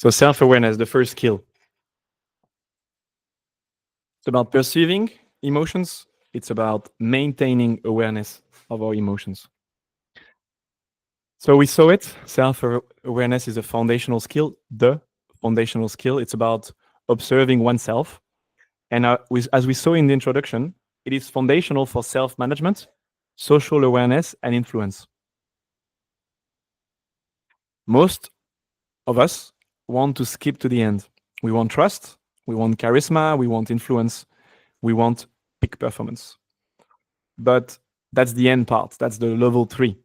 So self-awareness, the first skill. It's about perceiving emotions. It's about maintaining awareness of our emotions. So we saw it. Self-awareness is a foundational skill, the foundational skill. It's about observing oneself. And as we saw in the introduction, it is foundational for self-management, social awareness, and influence. Most of us want to skip to the end. We want trust, we want charisma, we want influence, we want peak performance. But that's the end part. That's the level 3.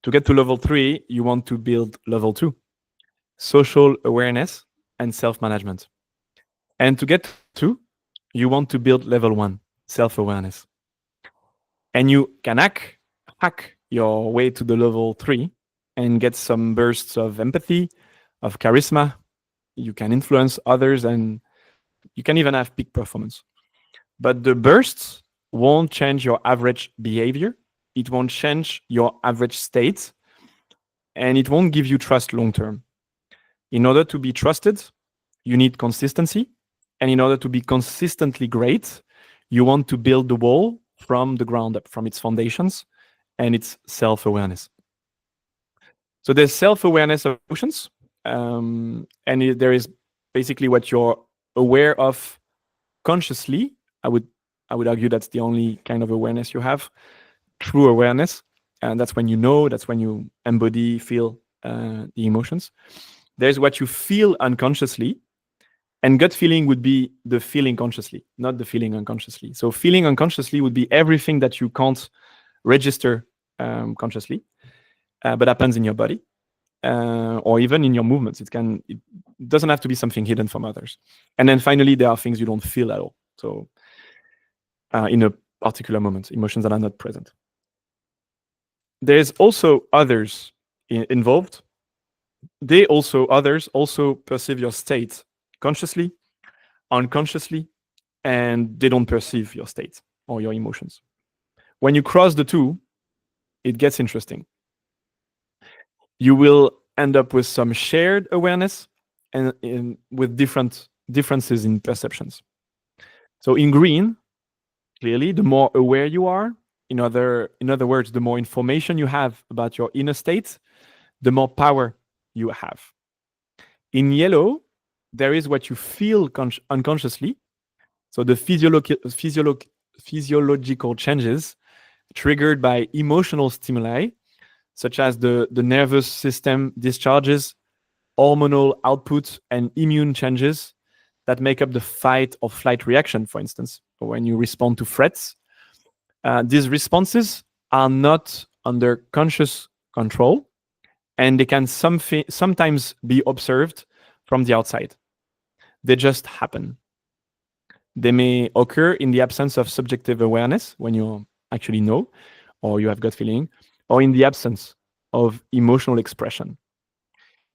To get to level 3, you want to build level 2, social awareness and self-management. And to get to, you want to build level 1, self-awareness. And you can hack your way to the level 3 and get some bursts of empathy, of charisma. You can influence others and you can even have peak performance. But the bursts won't change your average behavior. It won't change your average state. And it won't give you trust long term. In order to be trusted, you need consistency. And in order to be consistently great, you want to build the wall from the ground up, from its foundations and its self-awareness. So there's self-awareness of emotions. There is basically what you're aware of consciously. I would argue that's the only kind of awareness you have, true awareness. And that's when you know, that's when you embody, feel the emotions. There's what you feel unconsciously. And gut feeling would be the feeling consciously, not the feeling unconsciously. So feeling unconsciously would be everything that you can't register consciously, but happens in your body or even in your movements. It doesn't have to be something hidden from others. And then finally, there are things you don't feel at all. So in a particular moment, emotions that are not present. There's also others involved. Others also perceive your state consciously, unconsciously, and they don't perceive your state or your emotions. When you cross the two, it gets interesting. You will end up with some shared awareness and with differences in perceptions. So in green, clearly, the more aware you are, in other words, the more information you have about your inner state, the more power you have. In yellow, there is what you feel unconsciously. So the physiological changes triggered by emotional stimuli, such as the nervous system discharges, hormonal output, and immune changes that make up the fight or flight reaction, for instance, when you respond to threats. These responses are not under conscious control, and they can sometimes be observed from the outside. They just happen. They may occur in the absence of subjective awareness, when you actually know, or you have gut feeling, or in the absence of emotional expression.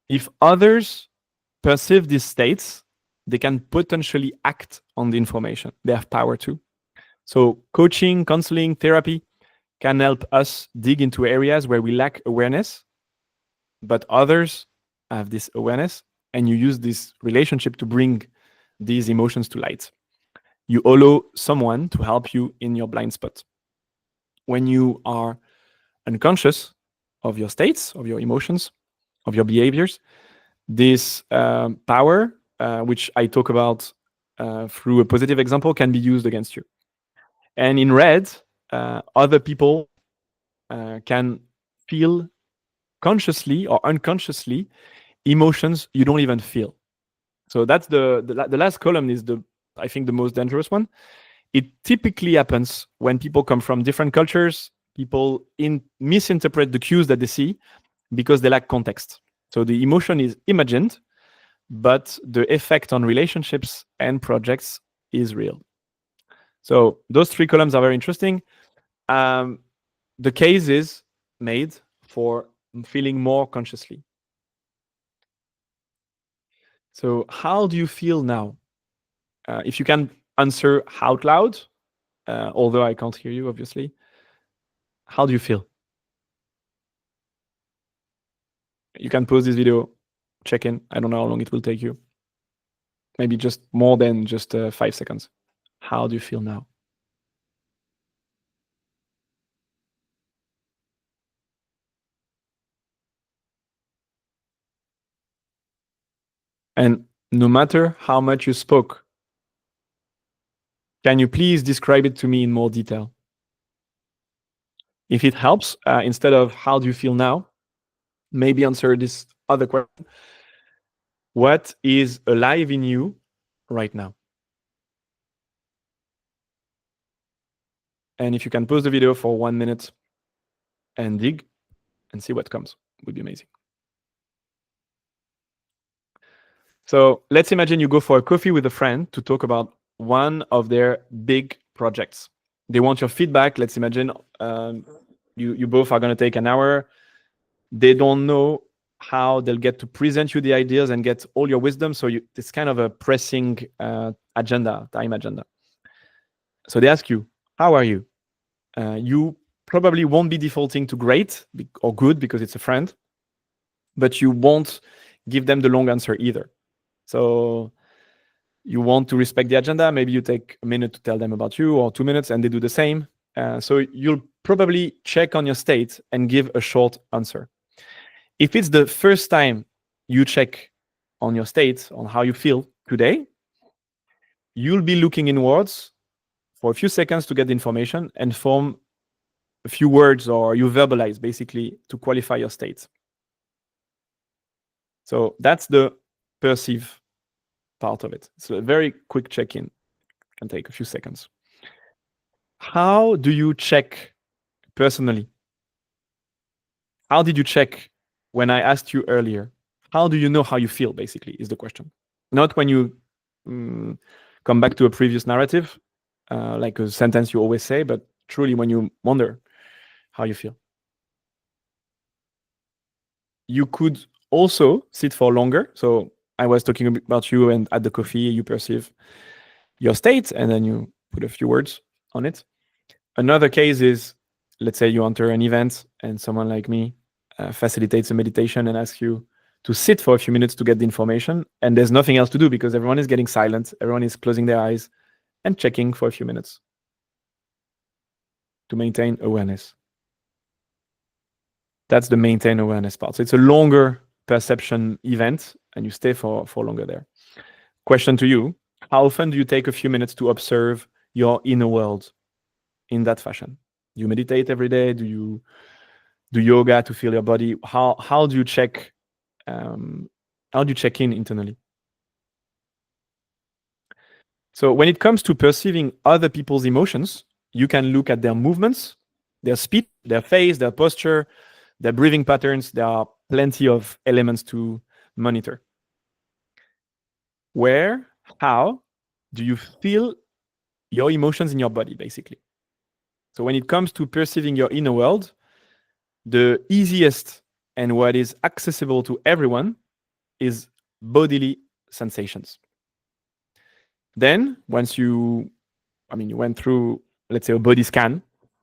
If others perceive these states, they can potentially act on the information. They have power to. So coaching, counseling, therapy can help us dig into areas where we lack awareness, but others have this awareness, and you use this relationship to bring these emotions to light. You allow someone to help you in your blind spot. When you are unconscious of your states, of your emotions, of your behaviors, this power, which I talk about through a positive example, can be used against you. And in red, other people can feel consciously or unconsciously emotions you don't even feel. So that's the last column is I think the most dangerous one. It typically happens when people come from different cultures. People misinterpret the cues that they see because they lack context. So the emotion is imagined, but the effect on relationships and projects is real. So those 3 columns are very interesting. The case is made for feeling more consciously. So how do you feel now? If you can answer out loud, although I can't hear you, obviously, how do you feel? You can pause this video check in. I don't know how long it will take you. Maybe just more than just 5 seconds. How do you feel now? And no matter how much you spoke, can you please describe it to me in more detail? If it helps, instead of how do you feel now, maybe answer this other question. What is alive in you right now? And if you can pause the video for 1 minute and dig and see what comes, it would be amazing. So let's imagine you go for a coffee with a friend to talk about one of their big projects. They want your feedback. Let's imagine you both are going to take an hour. They don't know how they'll get to present you the ideas and get all your wisdom. So it's kind of a pressing time agenda. So they ask you, how are you? You probably won't be defaulting to great or good because it's a friend, but you won't give them the long answer either. So you want to respect the agenda. Maybe you take a minute to tell them about you, or 2 minutes, and they do the same. So you'll probably check on your state and give a short answer. If it's the first time you check on your state, on how you feel today, you'll be looking inwards for a few seconds to get the information and form a few words, or you verbalize basically to qualify your state. So that's the perceive part of it. It's a very quick check-in. Can take a few seconds. How do you check personally? How did you check when I asked you earlier? How do you know how you feel, basically, is the question. Not when you come back to a previous narrative, like a sentence you always say, but truly when you wonder how you feel. You could also sit for longer. So I was talking about you, and at the coffee, you perceive your state, and then you put a few words on it. Another case is, let's say you enter an event and someone like me facilitates a meditation and asks you to sit for a few minutes to get the information, and there's nothing else to do because everyone is getting silent, everyone is closing their eyes and checking for a few minutes to maintain awareness. That's the maintain awareness part. So it's a longer perception event, and you stay for longer there. Question to you: how often do you take a few minutes to observe your inner world in that fashion? You meditate every day? Do you do yoga to feel your body? How do you check? How do you check in internally? So when it comes to perceiving other people's emotions, you can look at their movements, their speed, their face, their posture, their breathing patterns. There are plenty of elements to monitor. Where, how do you feel your emotions in your body, basically? So when it comes to perceiving your inner world, the easiest and what is accessible to everyone is bodily sensations. Then once you went through, let's say, a body scan,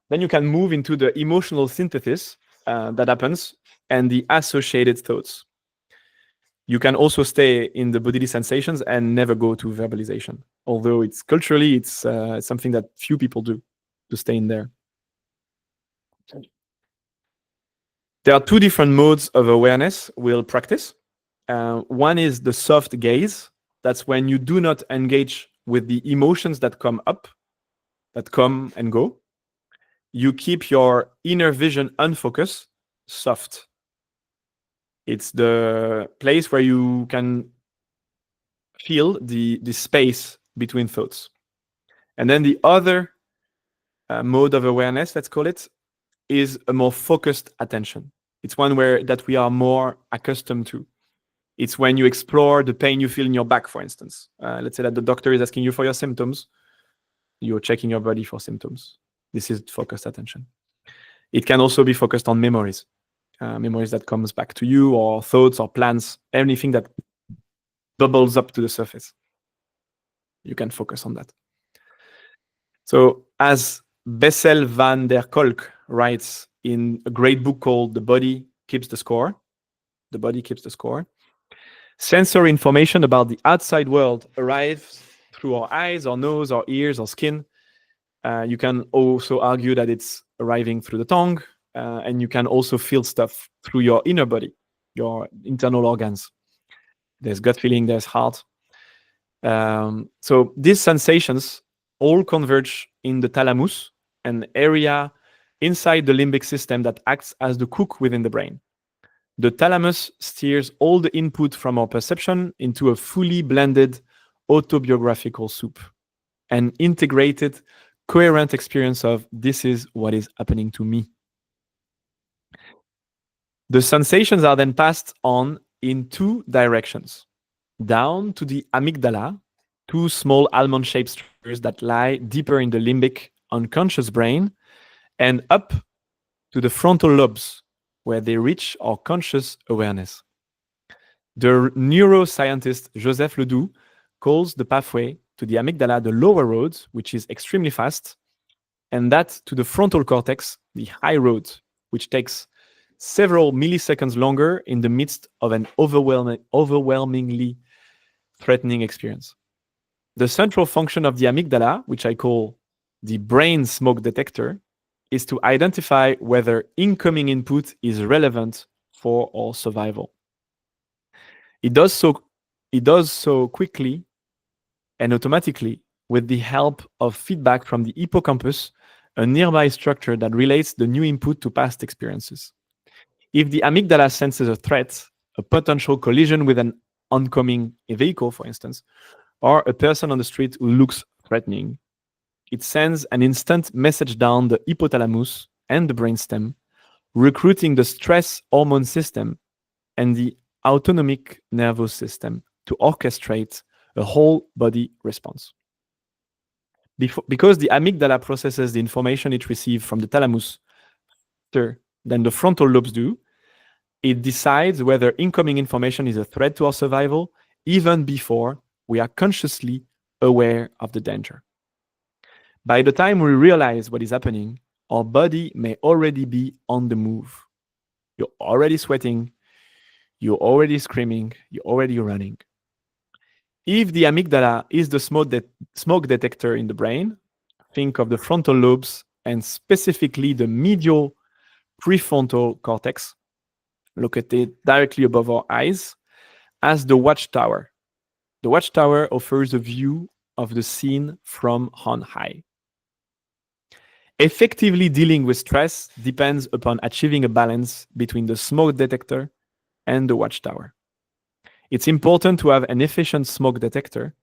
then you can move into the emotional synthesis that happens and the associated thoughts. You can also stay in the bodily sensations and never go to verbalization, although it's culturally, it's something that few people do, to stay in there. There are two different modes of awareness we'll practice. One is the soft gaze. That's when you do not engage with the emotions that come up, that come and go. You keep your inner vision unfocused, soft. It's the place where you can feel the space between thoughts. And then the other mode of awareness, let's call it, is a more focused attention. It's one that we are more accustomed to. It's when you explore the pain you feel in your back, for instance. Let's say that the doctor is asking you for your symptoms. You're checking your body for symptoms. This is focused attention. It can also be focused on memories. Memories that comes back to you, or thoughts or plans, anything that bubbles up to the surface. You can focus on that. So as Bessel van der Kolk writes in a great book called The Body Keeps the Score, The Body Keeps the Score, Sensory information about the outside world arrives through our eyes, our nose, our ears, our skin. You can also argue that it's arriving through the tongue, and you can also feel stuff through your inner body, your internal organs. There's gut feeling, there's heart. So these sensations all converge in the thalamus, an area inside the limbic system that acts as the cook within the brain. The thalamus steers all the input from our perception into a fully blended autobiographical soup, an integrated, coherent experience of this is what is happening to me. The sensations are then passed on in two directions. Down to the amygdala, two small almond-shaped structures that lie deeper in the limbic unconscious brain, and up to the frontal lobes, where they reach our conscious awareness. The neuroscientist Joseph Ledoux calls the pathway to the amygdala the lower road, which is extremely fast, and that to the frontal cortex, the high road, which takes several milliseconds longer in the midst of an overwhelmingly threatening experience. The central function of the amygdala, which I call the brain smoke detector, is to identify whether incoming input is relevant for our survival. It does so quickly and automatically with the help of feedback from the hippocampus, a nearby structure that relates the new input to past experiences. If the amygdala senses a threat, a potential collision with an oncoming vehicle, for instance, or a person on the street who looks threatening, it sends an instant message down the hypothalamus and the brainstem, recruiting the stress hormone system and the autonomic nervous system to orchestrate a whole body response. Because the amygdala processes the information it receives from the thalamus faster than the frontal lobes do, it decides whether incoming information is a threat to our survival even before we are consciously aware of the danger. By the time we realize what is happening, our body may already be on the move. You're already sweating, you're already screaming, you're already running. If the amygdala is the smoke detector in the brain, think of the frontal lobes and specifically the medial prefrontal cortex, located directly above our eyes, as the watchtower. The watchtower offers a view of the scene from on high. Effectively dealing with stress depends upon achieving a balance between the smoke detector and the watchtower. It's important to have an efficient smoke detector.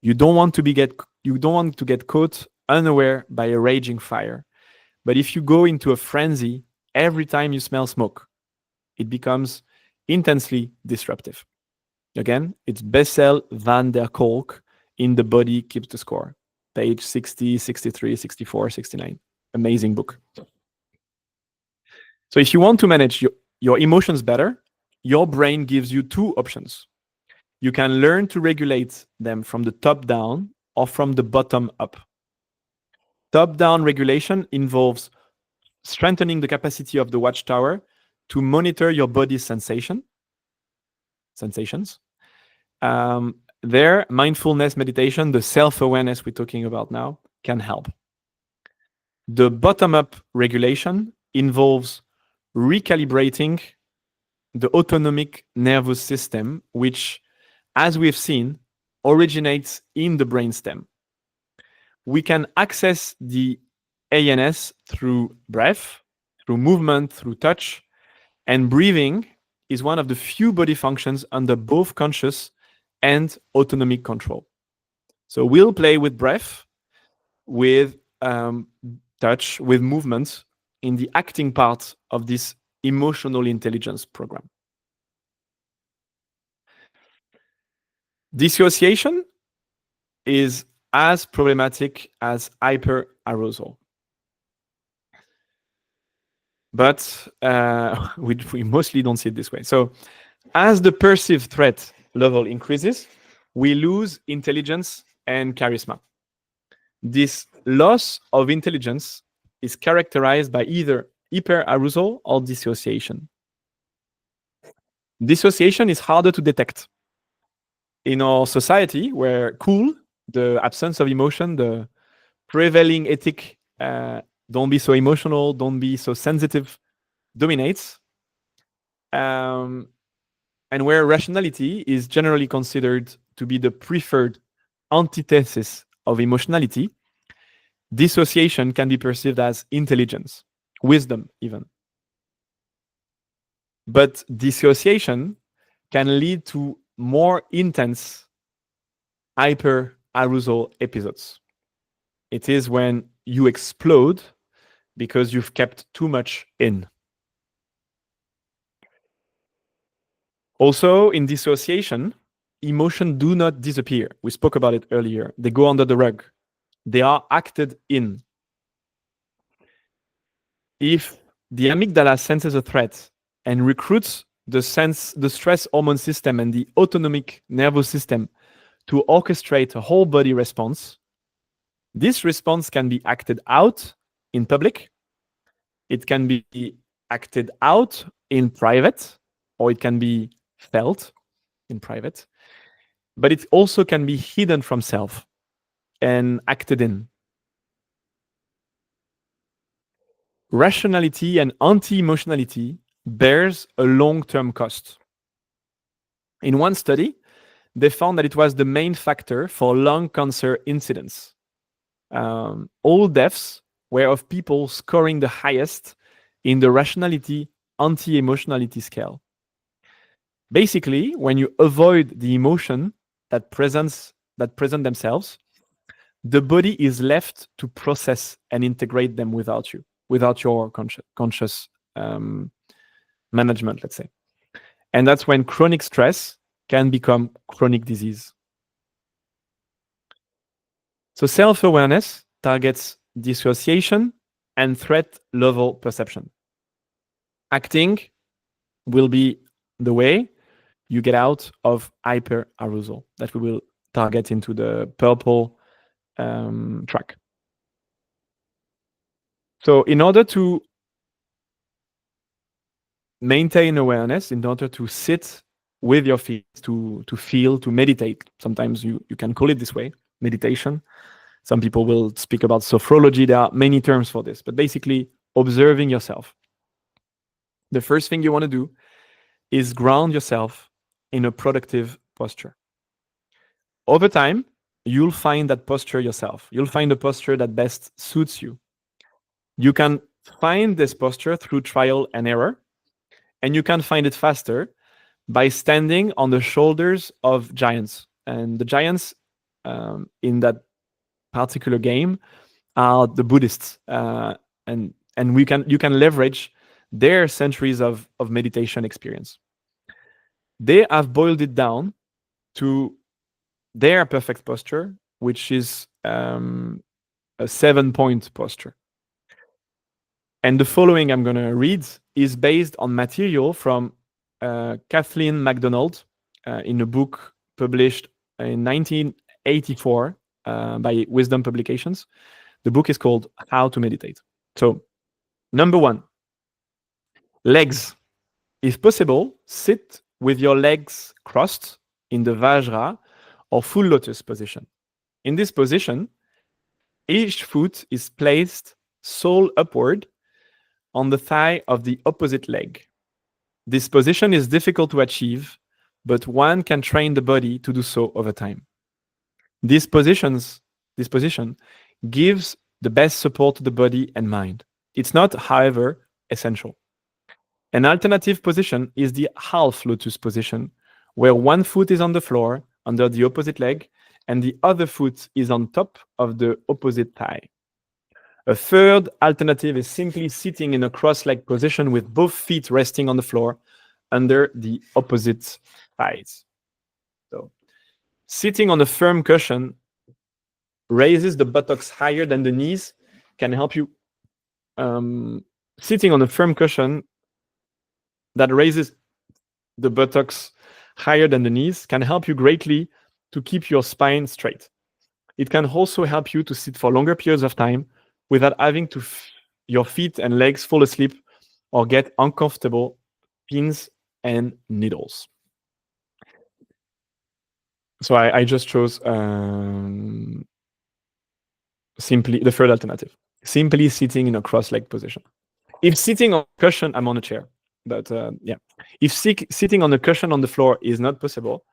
You don't want to get caught unaware by a raging fire. But if you go into a frenzy every time you smell smoke, it becomes intensely disruptive. Again, it's Bessel van der Kolk in The Body Keeps the Score, page 60, 63, 64, 69. Amazing book. So if you want to manage your emotions better, your brain gives you two options. You can learn to regulate them from the top down or from the bottom up. Top-down regulation involves strengthening the capacity of the watchtower to monitor your body's sensations. There, mindfulness meditation, the self-awareness we're talking about now, can help. The bottom-up regulation involves recalibrating the autonomic nervous system, which, as we've seen, originates in the brainstem. We can access the ANS through breath, through movement, through touch, and breathing is one of the few body functions under both conscious and autonomic control. So we'll play with breath, with touch, with movement in the acting part of this emotional intelligence program. Dissociation is as problematic as hyperarousal. But we mostly don't see it this way. So as the perceived threat level increases, we lose intelligence and charisma. This loss of intelligence is characterized by either hyperarousal or dissociation. Dissociation is harder to detect. In our society, where cool, the absence of emotion, the prevailing ethic, don't be so emotional, don't be so sensitive, dominates. And where rationality is generally considered to be the preferred antithesis of emotionality, dissociation can be perceived as intelligence, wisdom, even. But dissociation can lead to more intense hyperarousal episodes. It is when you explode because you've kept too much in. Also, in dissociation, emotions do not disappear. We spoke about it earlier. They go under the rug. They are acted in. If the amygdala senses a threat and recruits the stress hormone system and the autonomic nervous system to orchestrate a whole body response, this response can be acted out in public, it can be acted out in private, or it can be felt in private, but it also can be hidden from self and acted in. Rationality and anti-emotionality bears a long-term cost. In one study, they found that it was the main factor for lung cancer incidence. All deaths were of people scoring the highest in the rationality anti-emotionality scale. Basically, when you avoid the emotion that present themselves, the body is left to process and integrate them without you, without your conscious management, let's say. And that's when chronic stress can become chronic disease. So self-awareness targets dissociation and threat level perception. Acting will be the way you get out of hyperarousal that we will target into the purple track. So in order to maintain awareness, in order to sit with your feet, to feel, to meditate, sometimes you can call it this way, meditation. Some people will speak about sophrology. There are many terms for this, but basically observing yourself. The first thing you want to do is ground yourself in a productive posture. Over time, you'll find that posture yourself. You'll find a posture that best suits you. You can find this posture through trial and error, and you can find it faster by standing on the shoulders of giants. And the giants in that particular game are the Buddhists, and you can leverage their centuries of meditation experience. They have boiled it down to their perfect posture, which is a 7-point posture. And the following I'm going to read is based on material from Kathleen MacDonald in a book published in 1984 by Wisdom Publications. The book is called How to Meditate. So, number 1, legs. If possible, sit with your legs crossed in the Vajra or full lotus position. In this position, each foot is placed sole upward on the thigh of the opposite leg. This position is difficult to achieve, but one can train the body to do so over time. This position gives the best support to the body and mind. It's not, however, essential. An alternative position is the half lotus position, where one foot is on the floor under the opposite leg and the other foot is on top of the opposite thigh. A third alternative is simply sitting in a cross-legged position with both feet resting on the floor under the opposite thighs. So, sitting on a firm cushion raises the buttocks higher than the knees, can help you. Sitting on a firm cushion that raises the buttocks higher than the knees can help you greatly to keep your spine straight. It can also help you to sit for longer periods of time without having your feet and legs fall asleep or get uncomfortable pins and needles. So I just chose simply the third alternative, simply sitting in a cross-legged position. If sitting on a cushion, I'm on a chair, but yeah. If sitting on a cushion on the floor is not possible,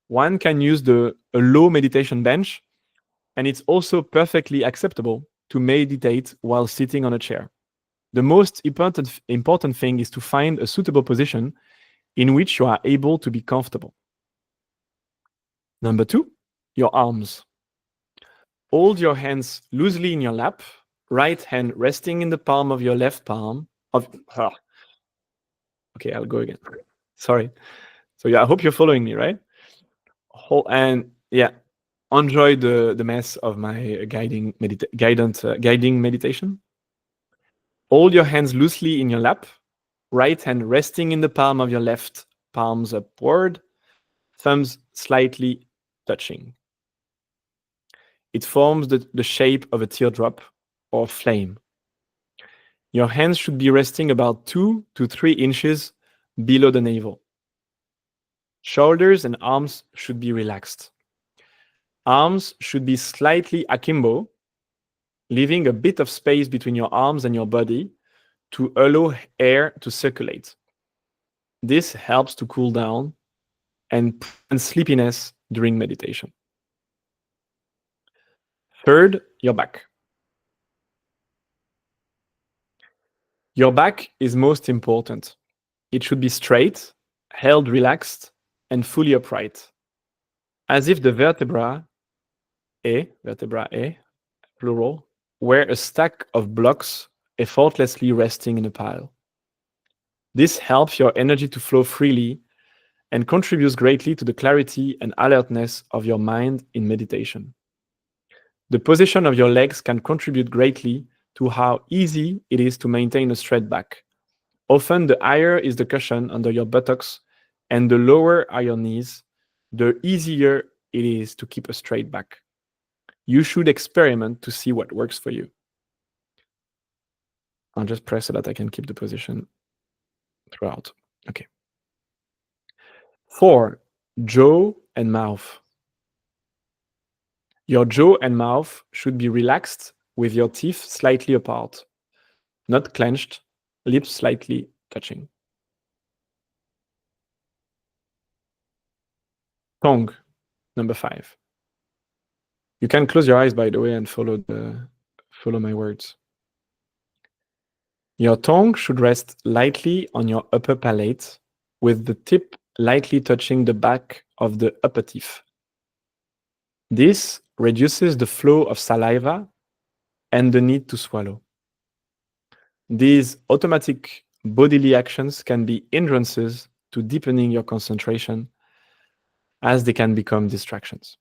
one can use a low meditation bench, and it's also perfectly acceptable to meditate while sitting on a chair. The most important thing is to find a suitable position in which you are able to be comfortable. Number 2, your arms. Hold your hands loosely in your lap, right hand resting in the palm of your left palm. Okay, I'll go again. Sorry. So yeah, I hope you're following me, right? And yeah, enjoy the mess of my guiding meditation. Hold your hands loosely in your lap, right hand resting in the palm of your left, palms upward, thumbs slightly touching. It forms the shape of a teardrop or flame. Your hands should be resting about 2 to 3 inches below the navel. Shoulders and arms should be relaxed. Arms should be slightly akimbo, leaving a bit of space between your arms and your body to allow air to circulate. This helps to cool down and prevent sleepiness during meditation. Third, your back. Your back is most important. It should be straight, held relaxed, and fully upright, as if the vertebra A, plural, were a stack of blocks effortlessly resting in a pile. This helps your energy to flow freely and contributes greatly to the clarity and alertness of your mind in meditation. The position of your legs can contribute greatly to how easy it is to maintain a straight back. Often the higher is the cushion under your buttocks and the lower are your knees, the easier it is to keep a straight back. You should experiment to see what works for you. I'll just press so that I can keep the position throughout. Okay. 4, jaw and mouth. Your jaw and mouth should be relaxed with your teeth slightly apart, not clenched, lips slightly touching. Tongue, number 5. You can close your eyes, by the way, and follow my words. Your tongue should rest lightly on your upper palate, with the tip lightly touching the back of the upper teeth. This reduces the flow of saliva and the need to swallow. These automatic bodily actions can be hindrances to deepening your concentration, as they can become distractions.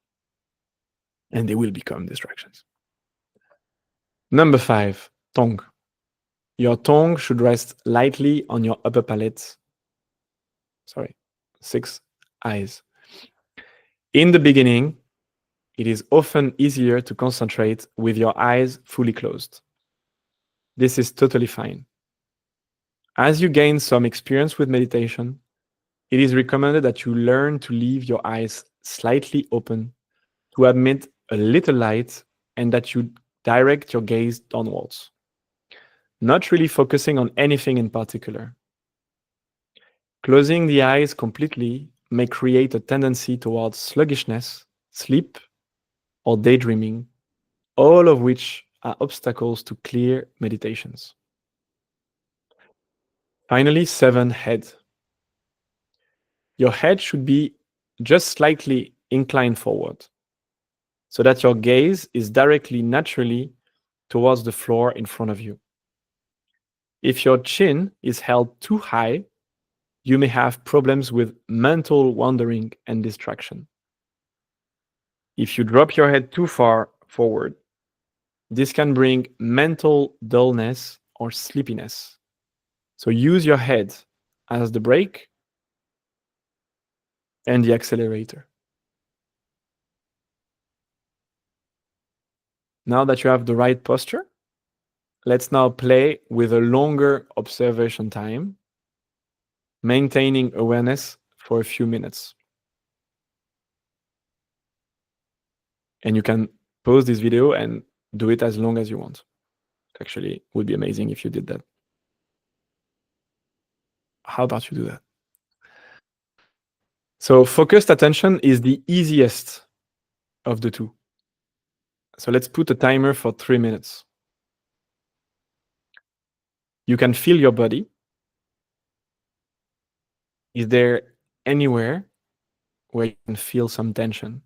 And they will become distractions. Number 5, tongue. Your tongue should rest lightly on your upper palate. 6, eyes. In the beginning, it is often easier to concentrate with your eyes fully closed. This is totally fine. As you gain some experience with meditation, it is recommended that you learn to leave your eyes slightly open to admit a little light and that you direct your gaze downwards, not really focusing on anything in particular. Closing the eyes completely may create a tendency towards sluggishness, sleep, or daydreaming, all of which are obstacles to clear meditations. Finally, 7, head. Your head should be just slightly inclined forward, so that your gaze is directly naturally towards the floor in front of you. If your chin is held too high, you may have problems with mental wandering and distraction. If you drop your head too far forward, this can bring mental dullness or sleepiness. So use your head as the brake and the accelerator. Now that you have the right posture, let's now play with a longer observation time maintaining awareness for a few minutes. And you can pause this video and do it as long as you want. Actually, it would be amazing if you did that. How about you do that? So focused attention is the easiest of the two. So let's put a timer for 3 minutes. You can feel your body. Is there anywhere where you can feel some tension?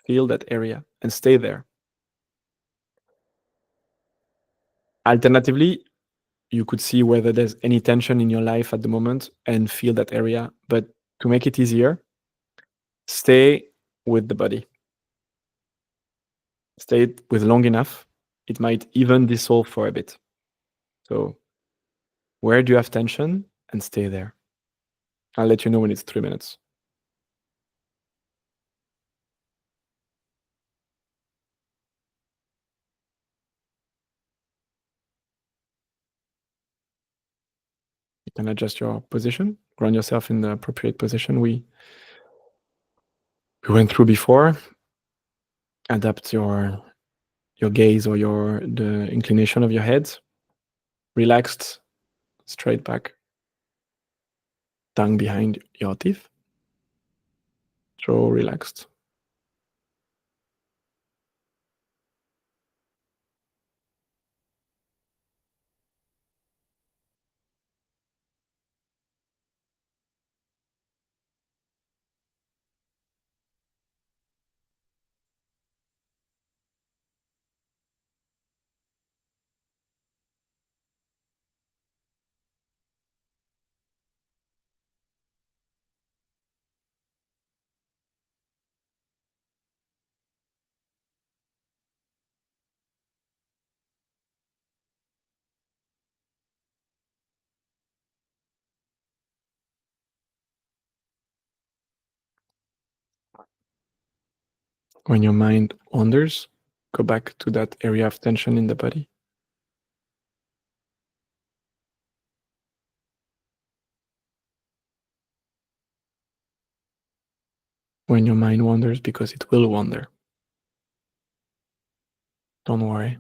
Feel that area and stay there. Alternatively, you could see whether there's any tension in your life at the moment and feel that area. But to make it easier, stay with the body. Stay with long enough. It might even dissolve for a bit. So where do you have tension? And stay there. I'll let you know when it's 3 minutes. You can adjust your position, ground yourself in the appropriate position we went through before. Adapt your gaze or the inclination of your head. Relaxed, straight back. Tongue behind your teeth. Jaw relaxed. When your mind wanders, go back to that area of tension in the body. When your mind wanders, because it will wander, don't worry.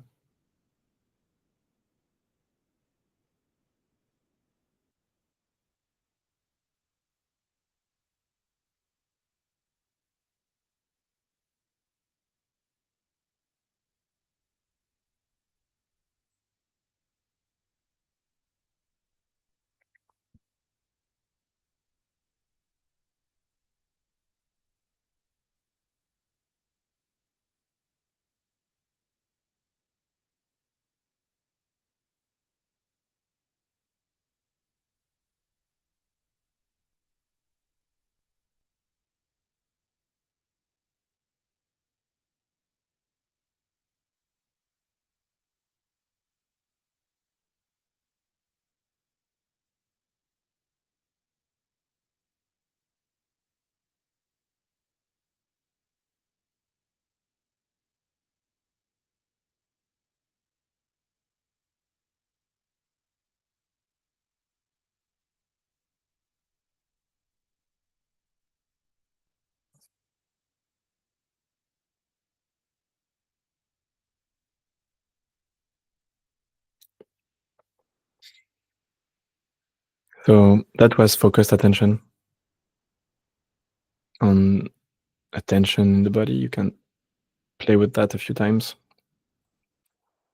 So that was focused attention on attention in the body. You can play with that a few times.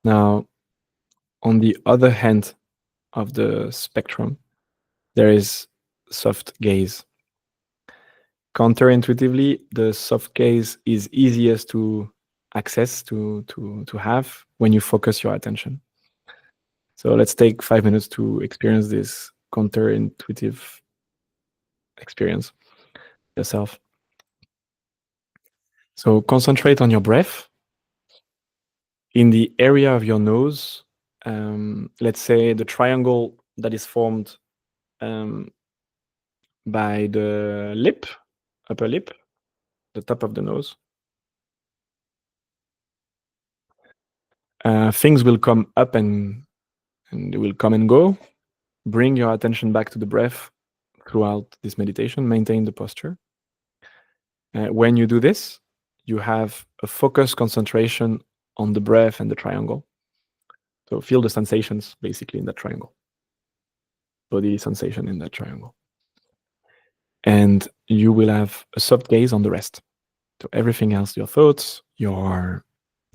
Now, on the other hand of the spectrum, there is soft gaze. Counterintuitively, the soft gaze is easiest to access, to have when you focus your attention. So let's take 5 minutes to experience this counterintuitive experience yourself. So concentrate on your breath in the area of your nose. Let's say the triangle that is formed by the lip, upper lip, the top of the nose. Things will come up and they will come and go. bring your attention back to the breath throughout this meditation. Maintain the posture. When you do this, you have a focused concentration on the breath and the triangle. So feel the sensations basically in that triangle, body sensation in that triangle. And you will have a soft gaze on the rest. So everything else, your thoughts, the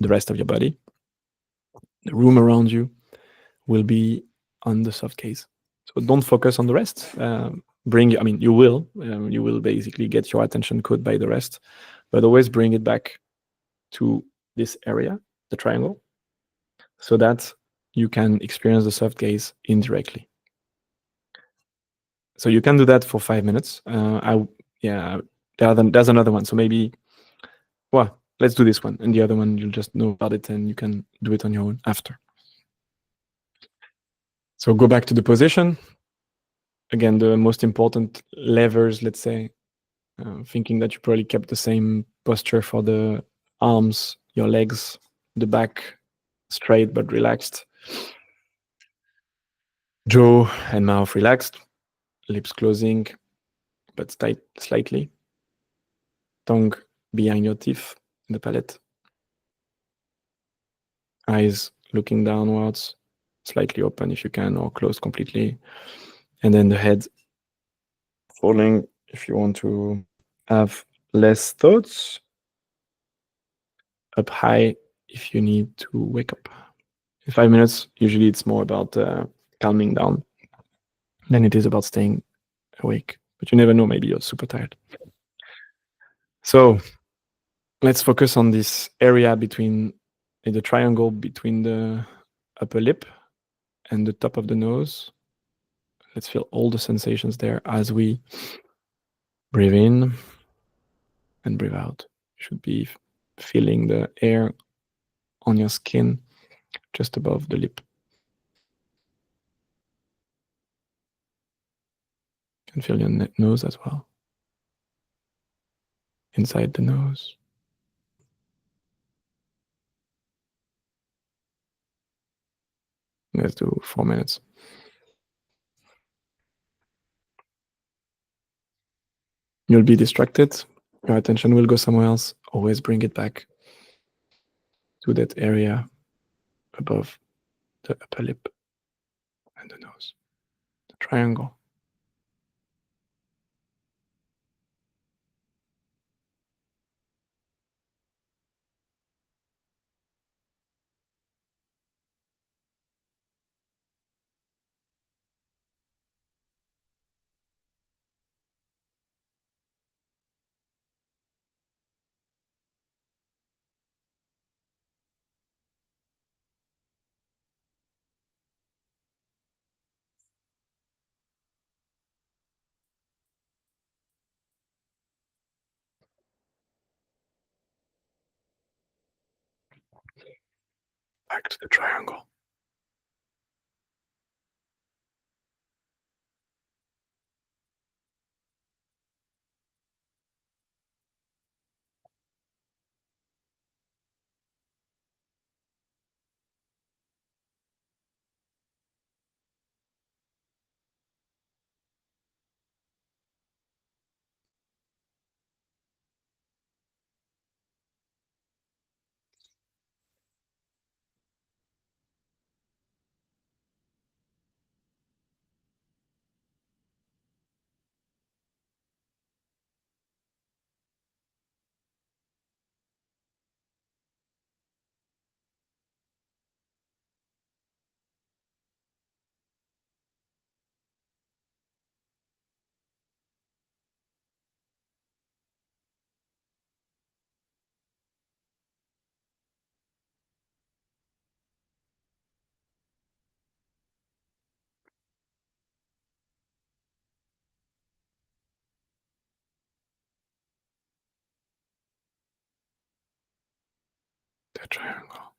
rest of your body, the room around you will be on the soft gaze. So don't focus on the rest. You will basically get your attention caught by the rest, but always bring it back to this area, the triangle, so that you can experience the soft gaze indirectly. So you can do that for 5 minutes. There's another one. So maybe, let's do this one, and the other one you'll just know about it, and you can do it on your own after. So go back to the position. Again, the most important levers, let's say, thinking that you probably kept the same posture for the arms, your legs, the back straight but relaxed, jaw and mouth relaxed, lips closing but tight slightly, tongue behind your teeth in the palate, eyes looking downwards, slightly open if you can, or closed completely, and then the head falling if you want to have less thoughts, up high if you need to wake up. In 5 minutes, usually it's more about calming down than it is about staying awake. But you never know, maybe you're super tired. So let's focus on this area between the triangle between the upper lip and the top of the nose. Let's feel all the sensations there as we breathe in and breathe out. You should be feeling the air on your skin just above the lip. You can feel your nose as well. Inside the nose. Let's do 4 minutes. You'll be distracted. Your attention will go somewhere else. Always bring it back to that area above the upper lip and the nose, the triangle. Back to the triangle. The triangle.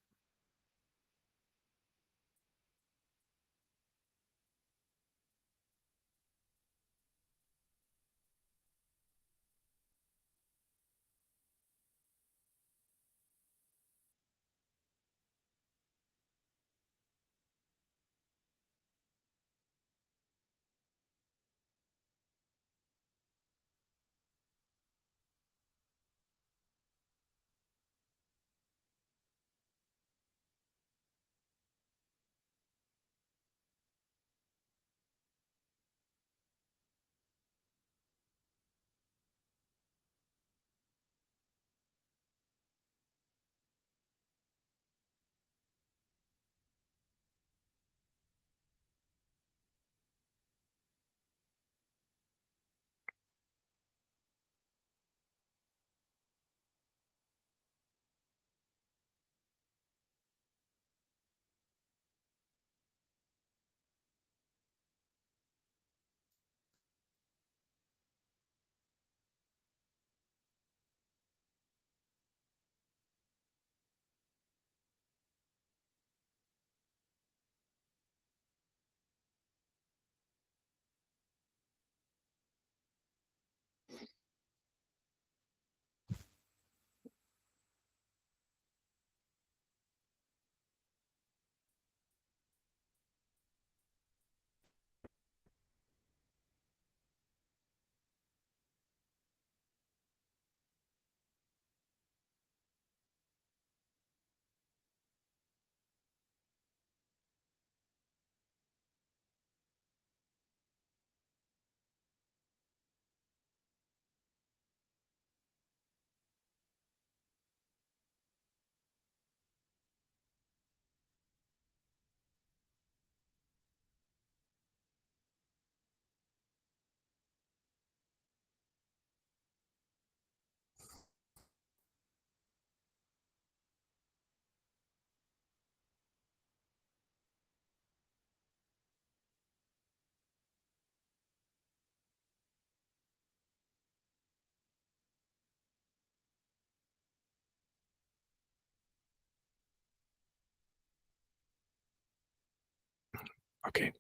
Okay.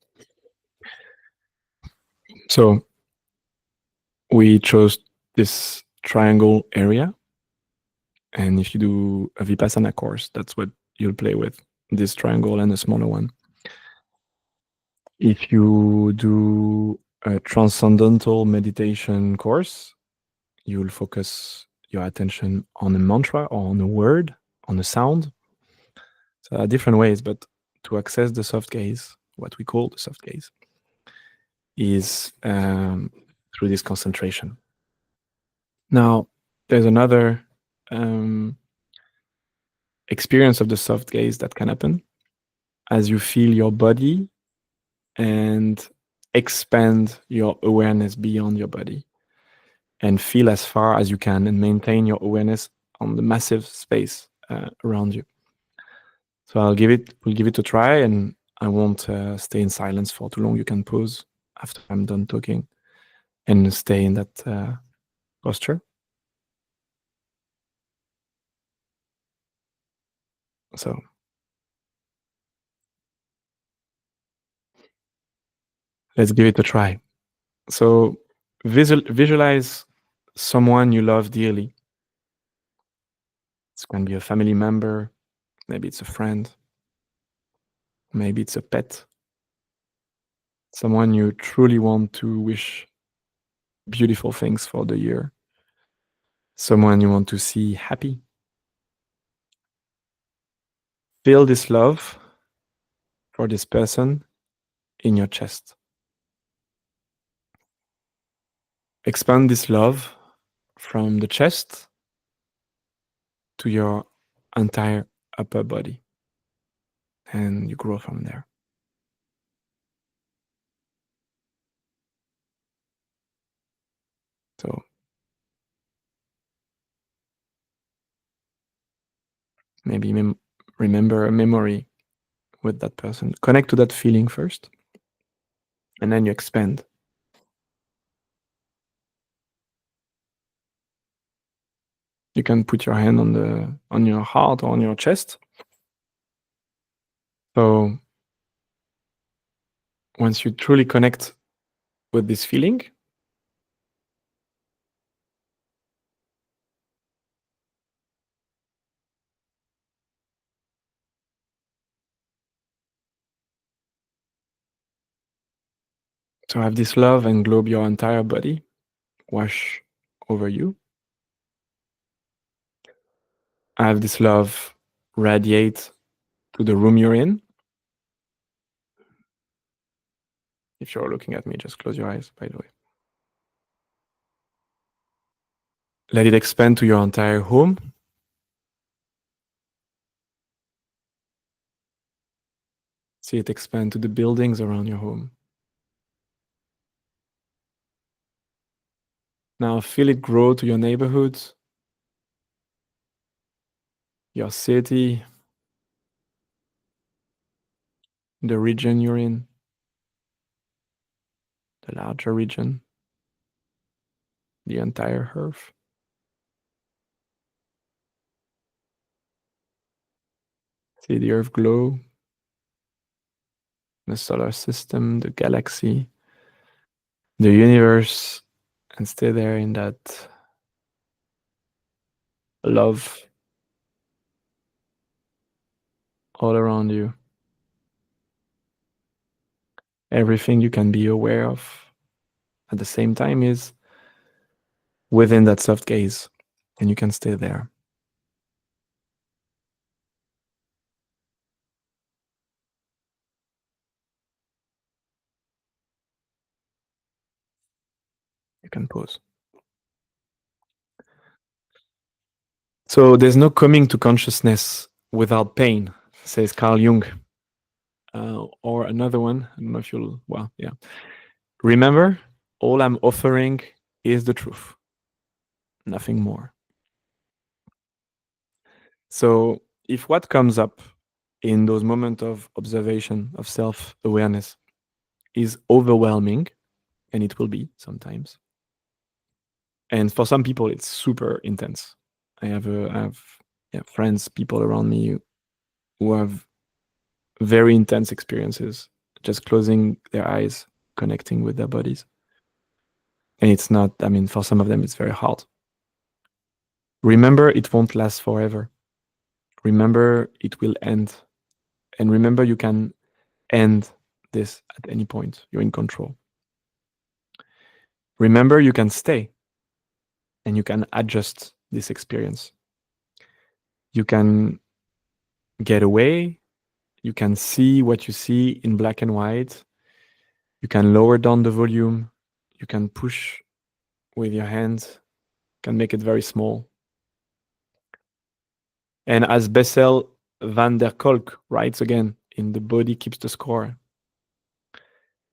So we chose this triangle area. And if you do a Vipassana course, that's what you'll play with, this triangle and a smaller one. If you do a transcendental meditation course, you'll focus your attention on a mantra or on a word, on a sound. So there are different ways, but to access the soft gaze, what we call the soft gaze, is through this concentration. Now, there's another experience of the soft gaze that can happen as you feel your body and expand your awareness beyond your body and feel as far as you can and maintain your awareness on the massive space around you. So we'll give it a try, and I won't stay in silence for too long. You can pause after I'm done talking and stay in that posture. So let's give it a try. So visualize someone you love dearly. It can be a family member, maybe it's a friend, maybe it's a pet, someone you truly want to wish beautiful things for the year, someone you want to see happy. Feel this love for this person in your chest. Expand this love from the chest to your entire upper body, and you grow from there. So maybe remember a memory with that person. Connect to that feeling first, and then you expand. You can put your hand on your heart or on your chest. So once you truly connect with this feeling, so have this love englobe your entire body, wash over you. Have this love radiate to the room you're in. If you're looking at me, just close your eyes, by the way. Let it expand to your entire home. See it expand to the buildings around your home. Now feel it grow to your neighborhoods, your city, the region you're in, the larger region, the entire earth. See the earth glow, the solar system, the galaxy, the universe, and stay there in that love all around you. Everything you can be aware of at the same time is within that soft gaze, and you can stay there. You can pause. So there's no coming to consciousness without pain, says Carl Jung. Or another one, I don't know if you'll, well, yeah. Remember, all I'm offering is the truth, nothing more. So if what comes up in those moments of observation, of self-awareness, is overwhelming, and it will be sometimes, and for some people it's super intense. I have friends, people around me who have very intense experiences just closing their eyes, connecting with their bodies. And it's not, I mean, for some of them, it's very hard. Remember, it won't last forever. Remember, it will end. And remember, you can end this at any point. You're in control. Remember, you can stay and you can adjust this experience. You can get away. You can see what you see in black and white. You can lower down the volume. You can push with your hand. You can make it very small. And as Bessel van der Kolk writes again in The Body Keeps the Score,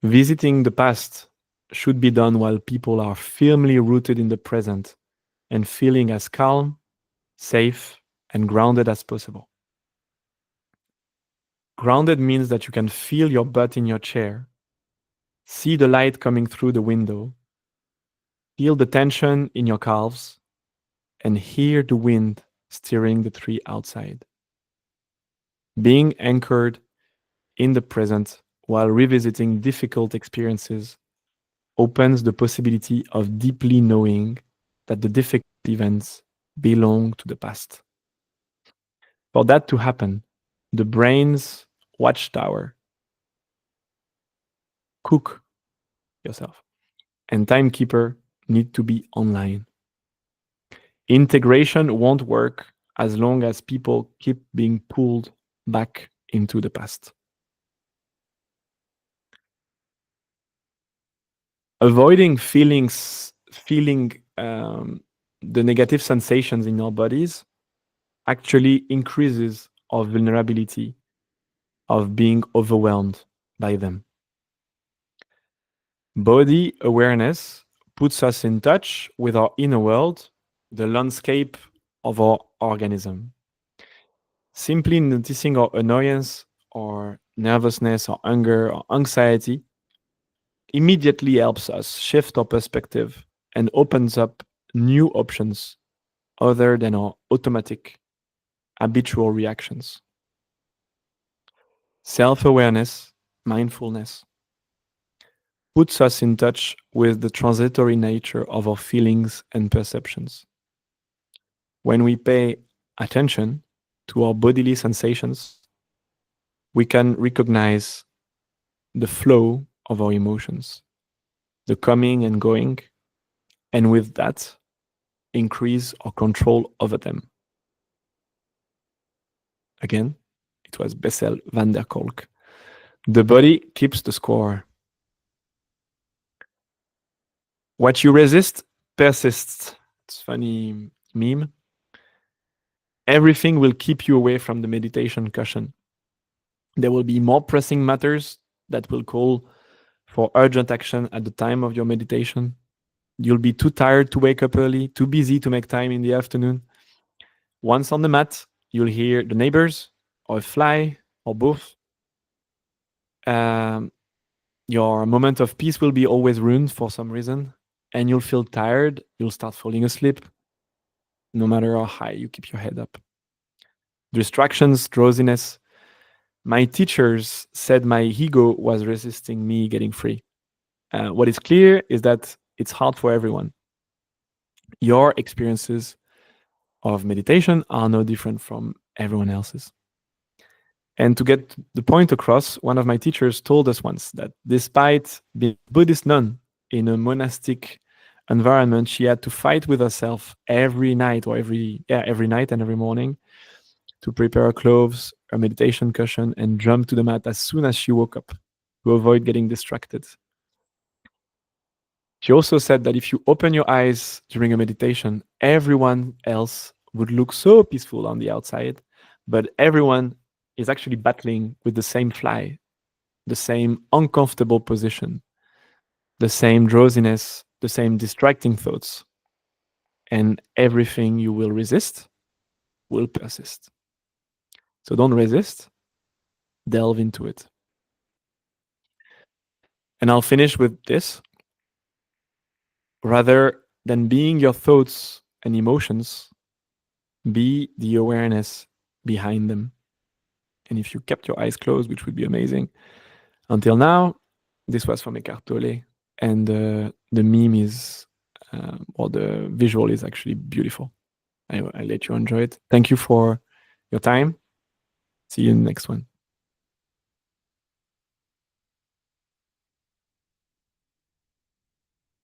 visiting the past should be done while people are firmly rooted in the present and feeling as calm, safe, and grounded as possible. Grounded means that you can feel your butt in your chair, see the light coming through the window, feel the tension in your calves, and hear the wind stirring the tree outside. Being anchored in the present while revisiting difficult experiences opens the possibility of deeply knowing that the difficult events belong to the past. For that to happen, the brain's watchtower, cook yourself, and timekeeper need to be online. Integration won't work as long as people keep being pulled back into the past. Avoiding feeling the negative sensations in our bodies actually increases our vulnerability of being overwhelmed by them. Body awareness puts us in touch with our inner world, the landscape of our organism. Simply noticing our annoyance or nervousness or anger or anxiety immediately helps us shift our perspective and opens up new options other than our automatic, habitual reactions. Self-awareness, mindfulness, puts us in touch with the transitory nature of our feelings and perceptions. When we pay attention to our bodily sensations, we can recognize the flow of our emotions, the coming and going, and with that, increase our control over them. Again, it was Bessel van der Kolk. The body keeps the score. What you resist persists. It's a funny meme. Everything will keep you away from the meditation cushion. There will be more pressing matters that will call for urgent action at the time of your meditation. You'll be too tired to wake up early, too busy to make time in the afternoon. Once on the mat, you'll hear the neighbors or a fly or both. Your moment of peace will be always ruined for some reason, and you'll feel tired. You'll start falling asleep, no matter how high you keep your head up. Distractions, drowsiness. My teachers said my ego was resisting me getting free. What is clear is that it's hard for everyone. Your experiences of meditation are no different from everyone else's. And to get the point across, one of my teachers told us once that despite being a Buddhist nun in a monastic environment, she had to fight with herself every night every night and every morning to prepare her clothes, her meditation cushion, and jump to the mat as soon as she woke up to avoid getting distracted. She also said that if you open your eyes during a meditation, everyone else would look so peaceful on the outside, but everyone is actually battling with the same fly, the same uncomfortable position, the same drowsiness, the same distracting thoughts. And everything you will resist will persist. So don't resist, delve into it. And I'll finish with this. Rather than being your thoughts and emotions, be the awareness behind them. And if you kept your eyes closed, which would be amazing, Until now, this was from Eckhart Tolle, and the meme is, or the visual is actually beautiful. I let you enjoy it. Thank you for your time. See you in the next one.